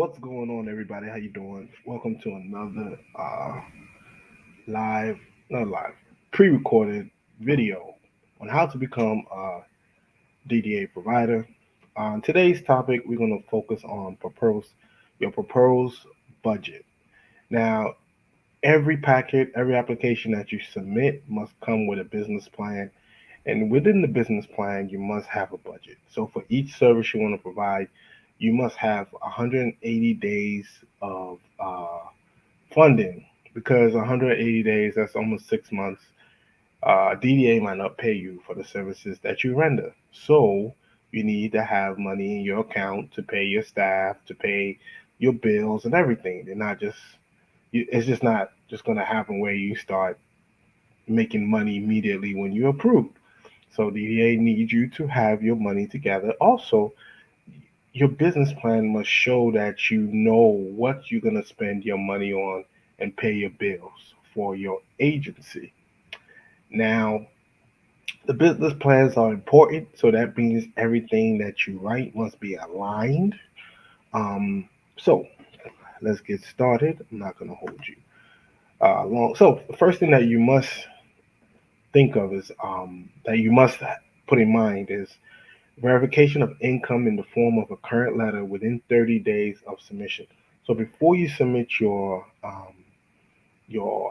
What's going on, everybody? How you doing? Welcome to another live, not live, pre-recorded video on how to become a DDA provider. On today's topic, we're going to focus on your proposed budget. Now, every packet, every application that you submit must come with a business plan, and within the business plan, you must have a budget. So for each service you want to provide, you must have 180 days of funding because 180 days, that's almost 6 months. DDA might not pay you for the services that you render. So you need to have money in your account to pay your staff, to pay your bills and everything. They're not just, it's just not just going to happen where you start making money immediately when you're approved. So DDA needs you to have your money together. Also, your business plan must show that you know what you're going to spend your money on and pay your bills for your agency. Now, the business plans are important, so that means everything that you write must be aligned. So let's get started. I'm not going to hold you long. So the first thing that you must think of is that you must put in mind is verification of income in the form of a current letter within 30 days of submission. So before you submit your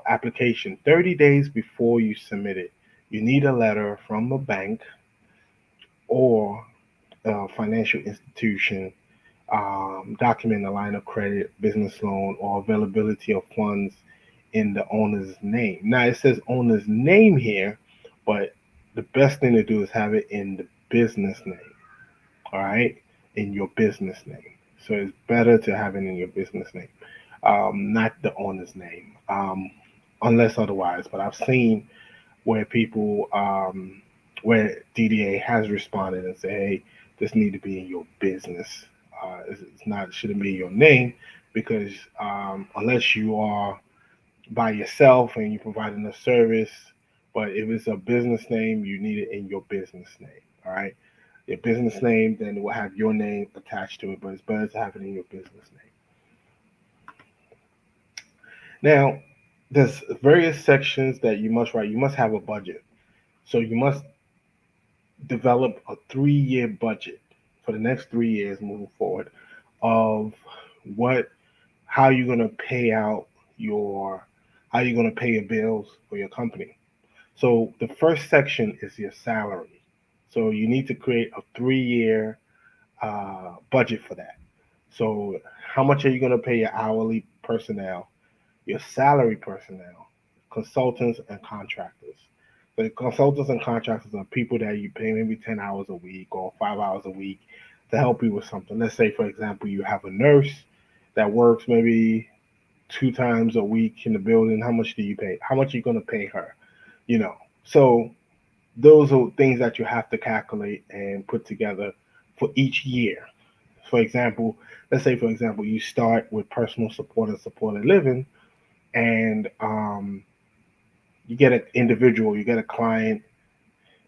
application, 30 days before you submit it, you need a letter from a bank or a financial institution document a line of credit, business loan, or availability of funds in the owner's name. Now it says owner's name here, but the best thing to do is have it in the business name. All right, in your business name. So it's better to have it in your business name, not the owner's name, unless otherwise. But I've seen where where DDA has responded and say, hey, this need to be in your business. It's not, it shouldn't be your name because unless you are by yourself and you're providing a service, but if it's a business name, you need it in your business name. All right, your business name, then it will have your name attached to it, but it's better to have it in your business name. Now, there's various sections that you must write. You must have a budget. So you must develop a 3 year budget for the next 3 years moving forward of what how you're gonna pay out your how you're gonna pay your bills for your company. So the first section is your salary. So you need to create a 3 year budget for that. So how much are you gonna pay your hourly personnel, your salary personnel, consultants and contractors? The consultants and contractors are people that you pay maybe 10 hours a week or 5 hours a week to help you with something. Let's say, for example, you have a nurse that works maybe 2 times a week in the building. How much do you pay? How much are you going to pay her? You know, so those are things that you have to calculate and put together for each year. For example, let's say, for example, you start with personal support and supported living, and you get an individual, you get a client,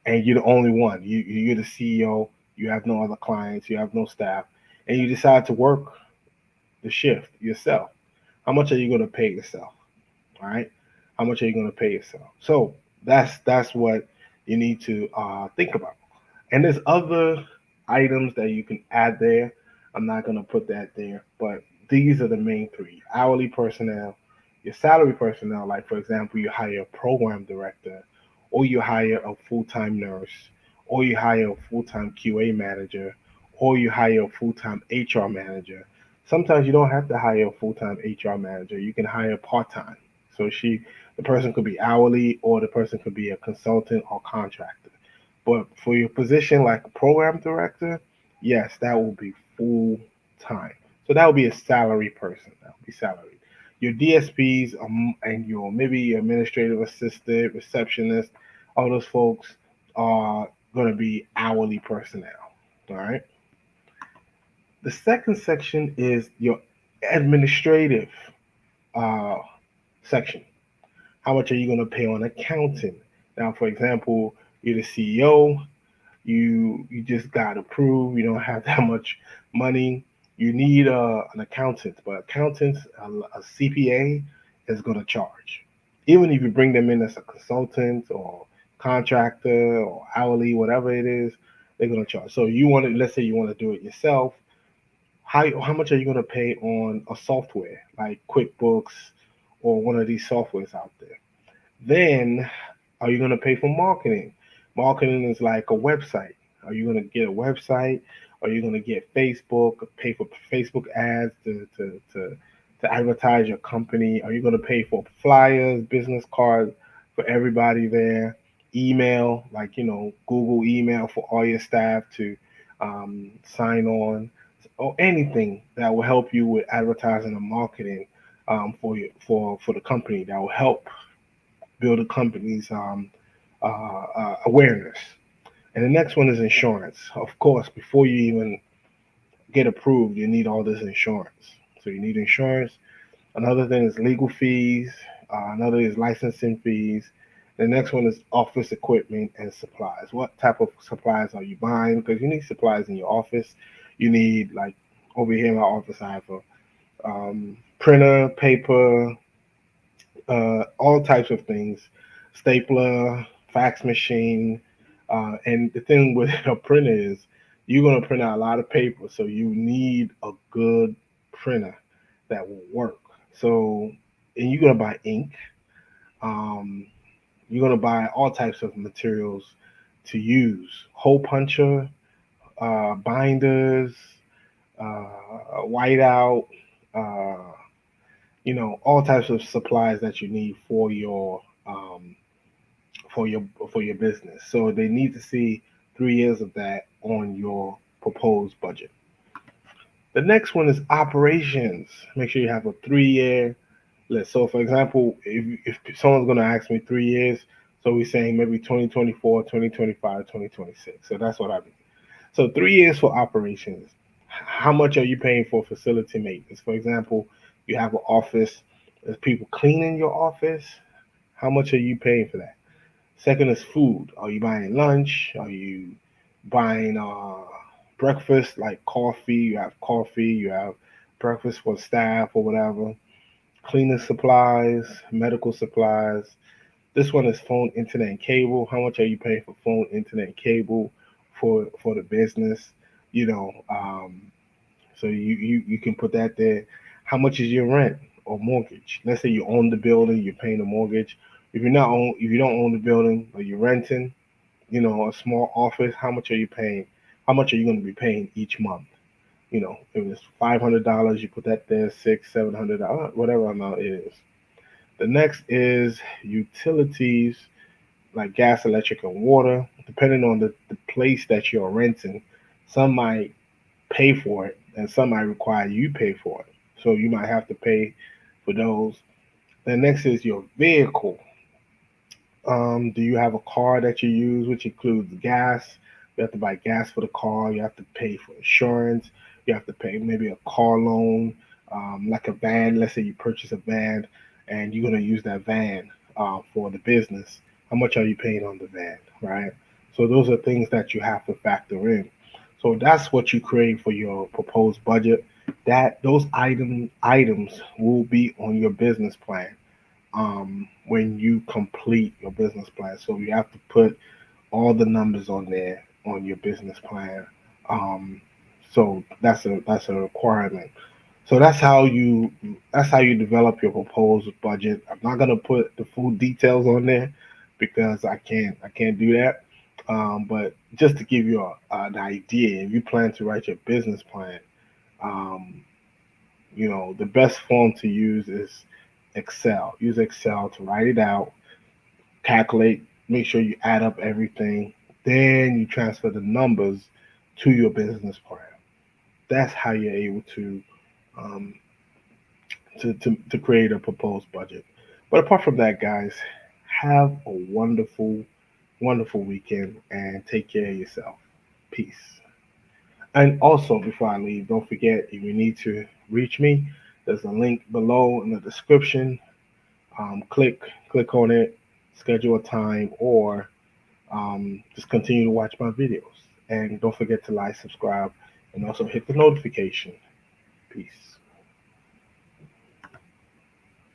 and you're the only one. You're the CEO. You have no other clients. You have no staff, and you decide to work the shift yourself. How much are you going to pay yourself? All right. How much are you going to pay yourself? So that's what you need to think about. And there's other items that you can add there. I'm not going to put that there, but these are the main three: hourly personnel, your salary personnel. Like for example, you hire a program director, or you hire a full-time nurse, or you hire a full-time QA manager, or you hire a full-time HR manager. Sometimes you don't have to hire a full-time HR manager. You can hire part-time. So the person could be hourly, or the person could be a consultant or contractor. But for your position like a program director, yes, that will be full time. So that will be a salary person. That will be salary. Your DSPs and your maybe your administrative assistant, receptionist, all those folks are going to be hourly personnel. All right. The second section is your administrative uh, section. How much are you going to pay on accounting? Now, for example, you're the CEO, you just got approved, you don't have that much money, You need an accountant, but accountants, a CPA is going to charge. Even if you bring them in as a consultant or contractor or hourly, whatever it is, they're going to charge. So you want to, let's say you want to do it yourself. How much are you going to pay on a software like QuickBooks or one of these softwares out there? Then, are you going to pay for marketing? Marketing is like a website. Are you going to get a website? Are you going to get Facebook, pay for Facebook ads to advertise your company? Are you going to pay for flyers, business cards for everybody there? Email, like, Google email for all your staff to sign on, or anything that will help you with advertising and marketing for the company that will help build a company's awareness. And the next one is insurance. Of course, before you even get approved, you need all this insurance. So you need insurance. Another thing is legal fees. Another is licensing fees. The next one is office equipment and supplies. What type of supplies are you buying? Because you need supplies in your office. You need, like, over here in my office, I have a printer, paper, all types of things, stapler, fax machine. And the thing with a printer is you're going to print out a lot of paper, so you need a good printer that will work. So, and you're going to buy ink. Um, you're going to buy all types of materials to use, hole puncher, binders, whiteout, uh, all types of supplies that you need for your for your business. So they need to see 3 years of that on your proposed budget. The next one is operations. Make sure you have a 3 year list. So for example, if someone's gonna ask me 3 years, so we're saying maybe 2024, 2025, 2026. So that's what I mean. So 3 years for operations. How much are you paying for facility maintenance? For example, you have an office, there's people cleaning your office. How much are you paying for that? Second is food. Are you buying lunch? Are you buying breakfast like coffee? You have coffee, you have breakfast for staff or whatever. Cleaning supplies, medical supplies. This one is phone, internet, and cable. How much are you paying for phone, internet, and cable for the business? You know, so you can put that there. How much is your rent or mortgage? Let's say you own the building, you're paying the mortgage. If you don't own the building or you're renting, a small office, how much are you paying? How much are you going to be paying each month? If it's $500, you put that there, six, $700, whatever amount it is. The next is utilities like gas, electric, and water. Depending on the place that you're renting, some might pay for it, and some might require you pay for it. So you might have to pay for those. The next is your vehicle. Do you have a car that you use, which includes gas? You have to buy gas for the car. You have to pay for insurance. You have to pay maybe a car loan, like a van. Let's say you purchase a van and you're going to use that van for the business. How much are you paying on the van, right? So those are things that you have to factor in. So that's what you create for your proposed budget. That those items will be on your business plan when you complete your business plan. So you have to put all the numbers on there on your business plan. Um, so that's a requirement. So that's how you develop your proposed budget. I'm not gonna put the full details on there because I can't do that. But just to give you an idea, if you plan to write your business plan, um, the best form to use is Excel. Use Excel to write it out, calculate, make sure you add up everything. Then you transfer the numbers to your business plan. That's how you're able um, to create a proposed budget. But apart from that, guys, have a wonderful, wonderful weekend and take care of yourself. Peace. And also, before I leave, don't forget if you need to reach me, there's a link below in the description. Click on it, schedule a time, or just continue to watch my videos. And don't forget to like, subscribe, and also hit the notification. Peace.